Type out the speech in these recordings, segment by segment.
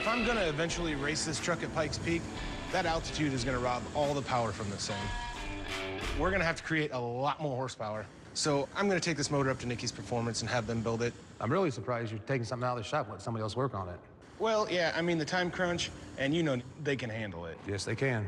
If I'm gonna eventually race this truck at Pikes Peak, that altitude is gonna rob all the power from this thing. We're gonna have to create a lot more horsepower. So I'm gonna take this motor up to NicKey's Performance and have them build it. I'm really surprised you're taking something out of the shop and let somebody else work on it. Well, yeah, I mean, the time crunch, and you know they can handle it. Yes, they can.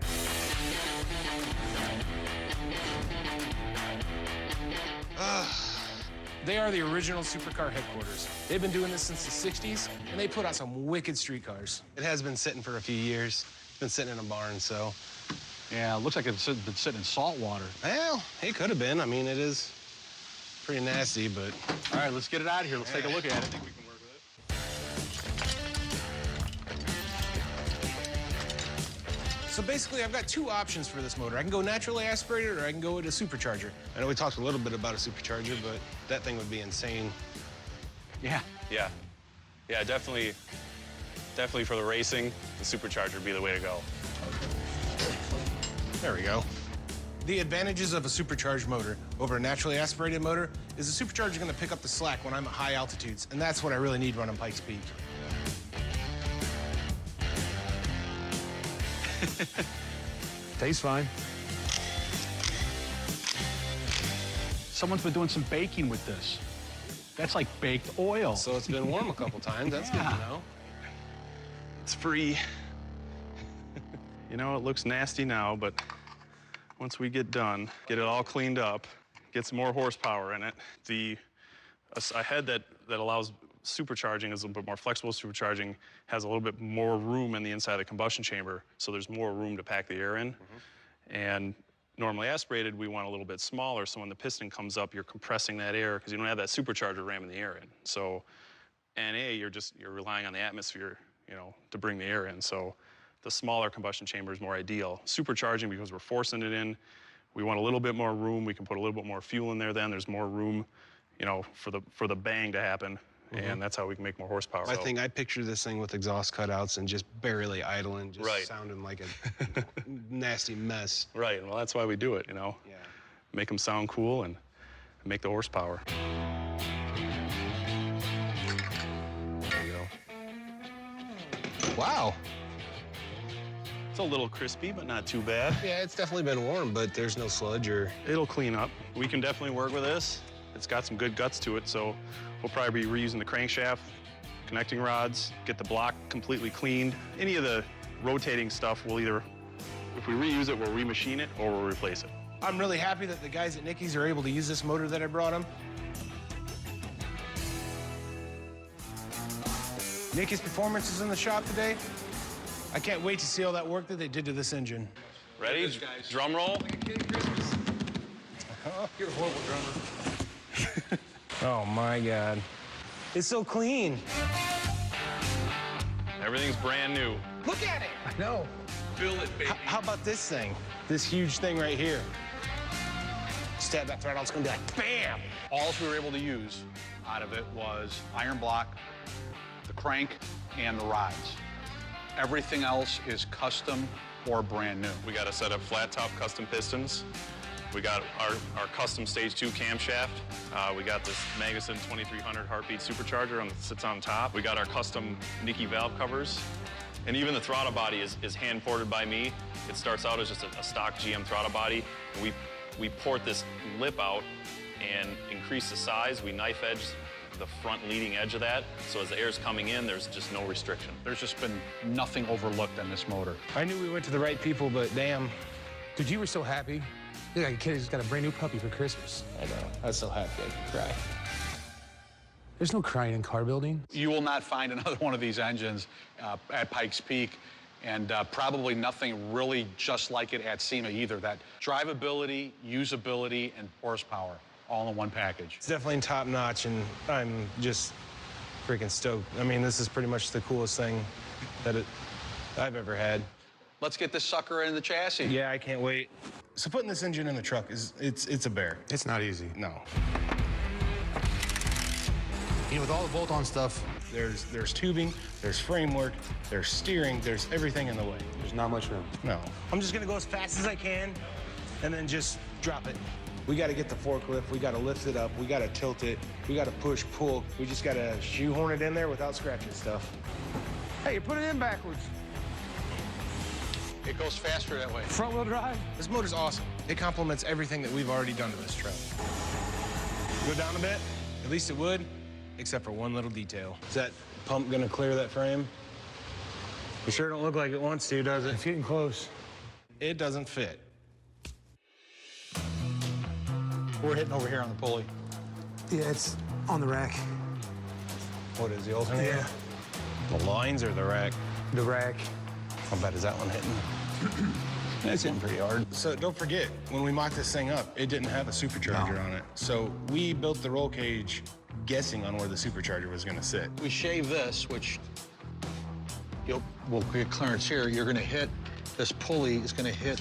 They are the original supercar headquarters. They've been doing this since the 60s, and they put out some wicked street cars. It has been sitting for a few years. It's been sitting in a barn, so. Yeah, it looks like it's been sitting in salt water. Well, it could have been. I mean, it is pretty nasty, but. All right, let's get it out of here. Let's take a look at it. I think we can work with it. So basically, I've got two options for this motor. I can go naturally aspirated, or I can go with a supercharger. I know we talked a little bit about a supercharger, but that thing would be insane. Yeah. Yeah. Yeah, definitely for the racing, the supercharger would be the way to go. There we go. The advantages of a supercharged motor over a naturally aspirated motor is the supercharger going to pick up the slack when I'm at high altitudes, and that's what I really need running Pikes Peak. Tastes fine. Someone's been doing some baking with this. That's like baked oil. So it's been warm a couple times. That's good to know. It's free. You know, it looks nasty now, but once we get done, get it all cleaned up, get some more horsepower in it. A head that allows supercharging is a little bit more flexible. Supercharging has a little bit more room in the inside of the combustion chamber, so there's more room to pack the air in. And normally aspirated, we want a little bit smaller, so when the piston comes up, you're compressing that air because you don't have that supercharger ramming the air in. So, NA, you're relying on the atmosphere, you know, to bring the air in. So the smaller combustion chamber is more ideal. Supercharging, because we're forcing it in, we want a little bit more room. We can put a little bit more fuel in there then. There's more room, you know, for the bang to happen. And that's how we can make more horsepower. I picture this thing with exhaust cutouts and just barely idling, just sounding like a nasty mess. Right, well, that's why we do it, you know? Yeah. Make them sound cool and make the horsepower. There you go. Wow. It's a little crispy, but not too bad. Yeah, it's definitely been warm, but there's no sludge or... It'll clean up. We can definitely work with this. It's got some good guts to it, so we'll probably be reusing the crankshaft, connecting rods, get the block completely cleaned. Any of the rotating stuff, we'll either, if we reuse it, we'll remachine it or we'll replace it. I'm really happy that the guys at NicKey's are able to use this motor that I brought them. NicKey's Performance is in the shop today. I can't wait to see all that work that they did to this engine. Ready? Drum roll. Oh, you're a horrible drummer. Oh, my God. It's so clean. Everything's brand new. Look at it. I know. Fill it, baby. How about this thing? This huge thing right here. Stab that throttle, it's gonna be like, bam! All we were able to use out of it was iron block, the crank, and the rods. Everything else is custom or brand new. We got a set of flat top custom pistons. We got our custom stage 2 camshaft. We got this Magnuson 2300 heartbeat supercharger that sits on top. We got our custom NicKey valve covers. And even the throttle body is hand ported by me. It starts out as just a stock GM throttle body. And we port this lip out and increase the size. We knife edge the front leading edge of that. So as the air's coming in, there's just no restriction. There's just been nothing overlooked on this motor. I knew we went to the right people, but damn. Dude, you were so happy. You're like a kid who's got a brand new puppy for Christmas. I know. I was so happy I could cry. There's no crying in car building. You will not find another one of these engines at Pikes Peak, and probably nothing really just like it at SEMA either. That drivability, usability, and horsepower all in one package. It's definitely top notch, and I'm just freaking stoked. I mean, this is pretty much the coolest thing that I've ever had. Let's get this sucker in the chassis. Yeah, I can't wait. So putting this engine in the truck it's a bear. It's not easy. No. You know, with all the bolt-on stuff, There's tubing, there's framework, there's steering, there's everything in the way. there's not much room. No. I'm just gonna go as fast as I can and then just drop it. We gotta get the forklift, we gotta lift it up, we gotta tilt it, we gotta push, pull. We just gotta shoehorn it in there without scratching stuff. Hey, you put it in backwards. It goes faster that way. Front wheel drive. This motor's awesome. It complements everything that we've already done to this truck. Go down a bit? At least it would, except for one little detail. Is that pump gonna clear that frame? You sure don't look like it wants to, does it? It's getting close. It doesn't fit. We're hitting over here on the pulley. Yeah, it's on the rack. What is the alternator? Yeah. The lines or the rack? The rack. How bad is that one hitting? That's hitting pretty hard. So don't forget, when we mocked this thing up, it didn't have a supercharger on it. So we built the roll cage guessing on where the supercharger was gonna sit. We shave this, which we'll get clearance here. You're gonna hit, this pulley is gonna hit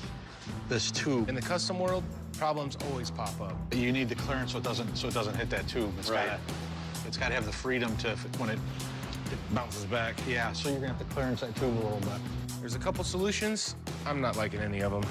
this tube. In the custom world, problems always pop up. You need the clearance so it doesn't hit that tube. It's gotta have the freedom to, when it Bounces back. yeah, so you're gonna have to clearance that tube a little bit. There's a couple solutions. I'm not liking any of them.